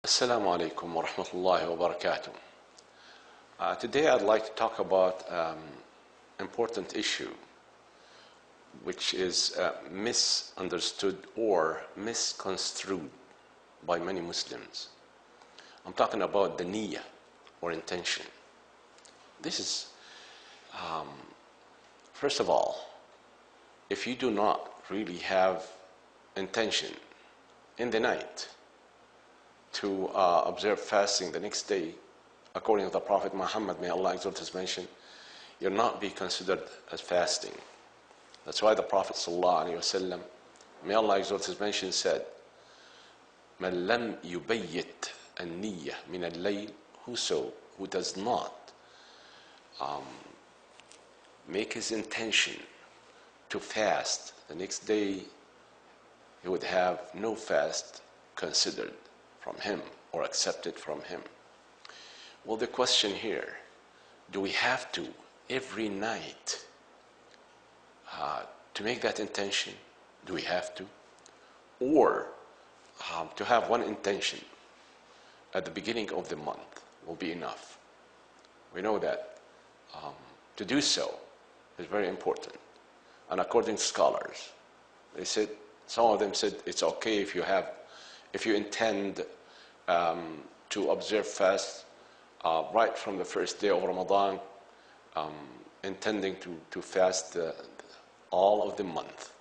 Assalamu alaikum wa rahmatullahi wa barakatuh. Today I'd like to talk about important issue which is misunderstood or misconstrued by many Muslims. I'm talking about the niyyah or intention. This is, first of all, if you do not really have intention in the night to observe fasting the next day, according to the Prophet Muhammad, may Allah exalt his mention, you'll not be considered as fasting. That's why the Prophet ﷺ, may Allah exalt his mention, said, مَنْ لَمْ يُبَيِّتْ النِّيَّةِ مِنَ اللَّيْلِ, who does not make his intention to fast the next day, he would have no fast considered from him or accepted from him. Well, the question here, do we have to every night to make that intention? Do we have to? Or to have one intention at the beginning of the month will be enough? We know that to do so is very important. And according to scholars, they said, some of them said it's okay if you intend to observe fast right from the first day of Ramadan, intending to fast all of the month.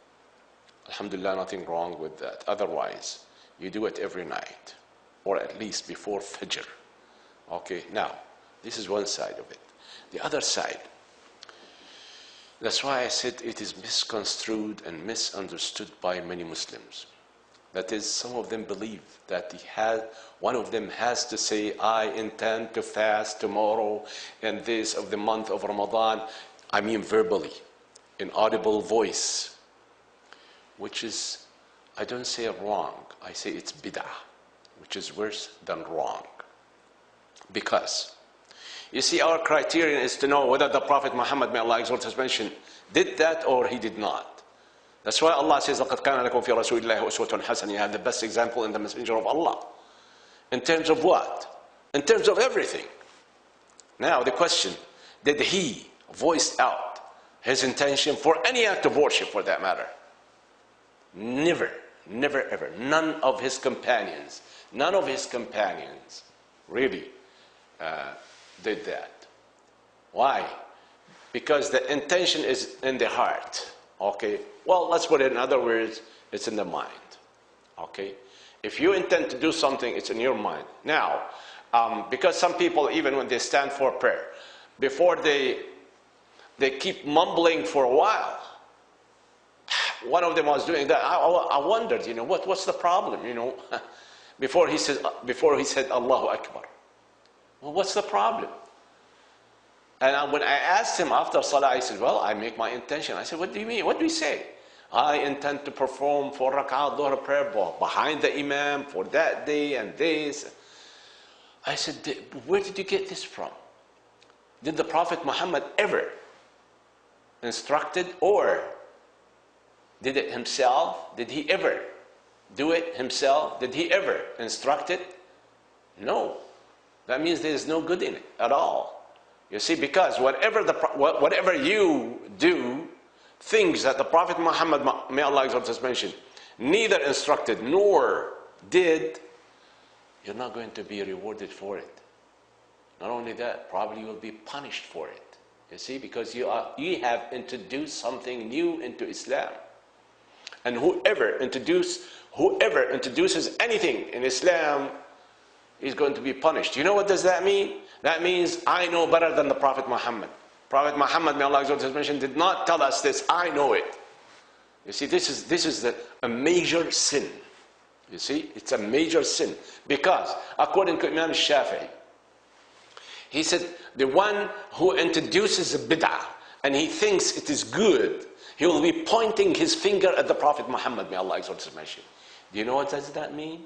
Alhamdulillah, nothing wrong with that. Otherwise, you do it every night, or at least before Fajr. Okay, now, this is one side of it. The other side, that's why I said it is misconstrued and misunderstood by many Muslims. That is, some of them believe that one of them has to say, I intend to fast tomorrow and this of the month of Ramadan. I mean verbally, in audible voice, which is, I don't say wrong, I say it's bid'ah, which is worse than wrong. Because, you see, our criterion is to know whether the Prophet Muhammad, may Allah exalt his mention, did that or he did not. That's why Allah says, لَقَدْ كَانَ لَكُمْ فِي رَسُولِ اللَّهِ أُسْوَةٌ حَسَنَةٌ. You have the best example in the Messenger of Allah. In terms of what? In terms of everything. Now the question, did he voice out his intention for any act of worship for that matter? Never, never ever. None of his companions really did that. Why? Because the intention is in the heart. Okay, well, let's put it in other words, it's in the mind. Okay, if you intend to do something, it's in your mind. Now, because some people, even when they stand for prayer, before they keep mumbling for a while. One of them was doing that. I wondered, what's the problem? Before he said Allahu Akbar. Well, what's the problem? And when I asked him after Salah, I said, well, I make my intention. I said, what do you mean? What do you say? I intend to perform 4 rak'at dhuhr prayer behind the Imam for that day and this. I said, where did you get this from? Did the Prophet Muhammad ever instructed, or did it himself? Did he ever do it himself? Did he ever instruct it? No. That means there is no good in it at all. You see, because whatever you do, things that the Prophet Muhammad, may Allah exalt his mention, neither instructed nor did, you're not going to be rewarded for it. Not only that, probably you will be punished for it. You see, because you have introduced something new into Islam. And whoever introduces anything in Islam is going to be punished. You know what does that mean? That means I know better than the Prophet Muhammad. Prophet Muhammad, may Allah exalt his mention, did not tell us this. I know it. You see, this is a major sin. You see, it's a major sin. Because, according to Imam Shafi'i, he said, the one who introduces a bid'ah and he thinks it is good, he will be pointing his finger at the Prophet Muhammad, may Allah exalt his mention. Do you know what does that mean?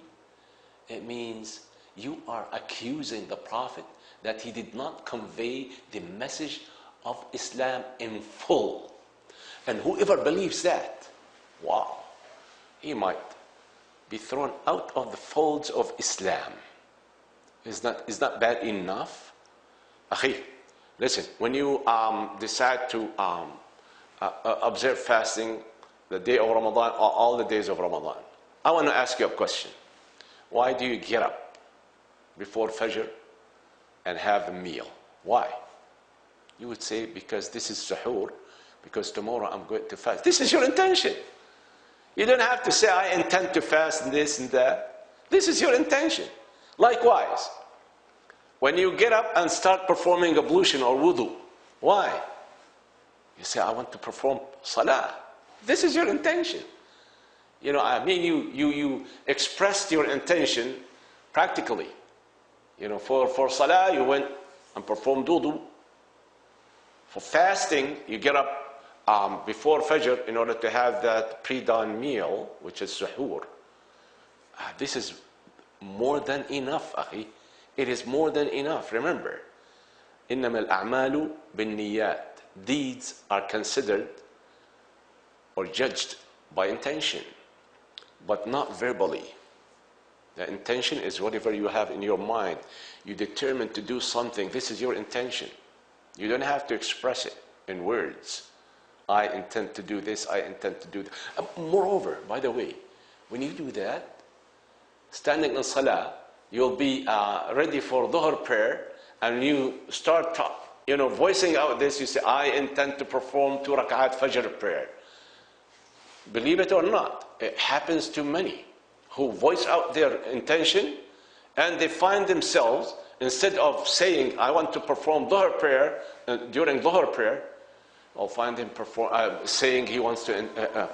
It means you are accusing the Prophet that he did not convey the message of Islam in full. And whoever believes that, wow, he might be thrown out of the folds of Islam. is not bad enough? Akhi, listen, when you decide to observe fasting the day of Ramadan or all the days of Ramadan, I want to ask you a question. Why do you get up before Fajr and have a meal? Why? You would say, because this is suhoor, because tomorrow I'm going to fast. This is your intention. You don't have to say, I intend to fast this and that. This is your intention. Likewise, when you get up and start performing ablution or wudu, why? You say, I want to perform salah. This is your intention. You know, I mean, you expressed your intention practically. You know, for salah, you went and performed wudu. For fasting, you get up before Fajr in order to have that pre-dawn meal, which is suhoor. This is more than enough, akhi. It is more than enough. Remember, إِنَّمَا الْأَعْمَالُ بِالنِّيَّاتِ. Deeds are considered or judged by intention, but not verbally. The intention is whatever you have in your mind. You determine to do something. This is your intention. You don't have to express it in words. I intend to do this, I intend to do that. Moreover, by the way, when you do that, standing in salah, you'll be ready for dhuhr prayer, and you start voicing out this, you say, I intend to perform 2 rak'at fajr prayer. Believe it or not, it happens to many who voice out their intention, and they find themselves, instead of saying, I want to perform dhuhr prayer, during dhuhr prayer, I'll find him saying he wants to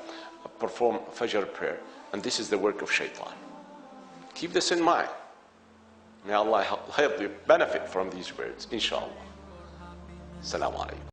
perform fajr prayer. And this is the work of shaitan. Keep this in mind. May Allah help you benefit from these words, inshallah. Assalamu alaikum.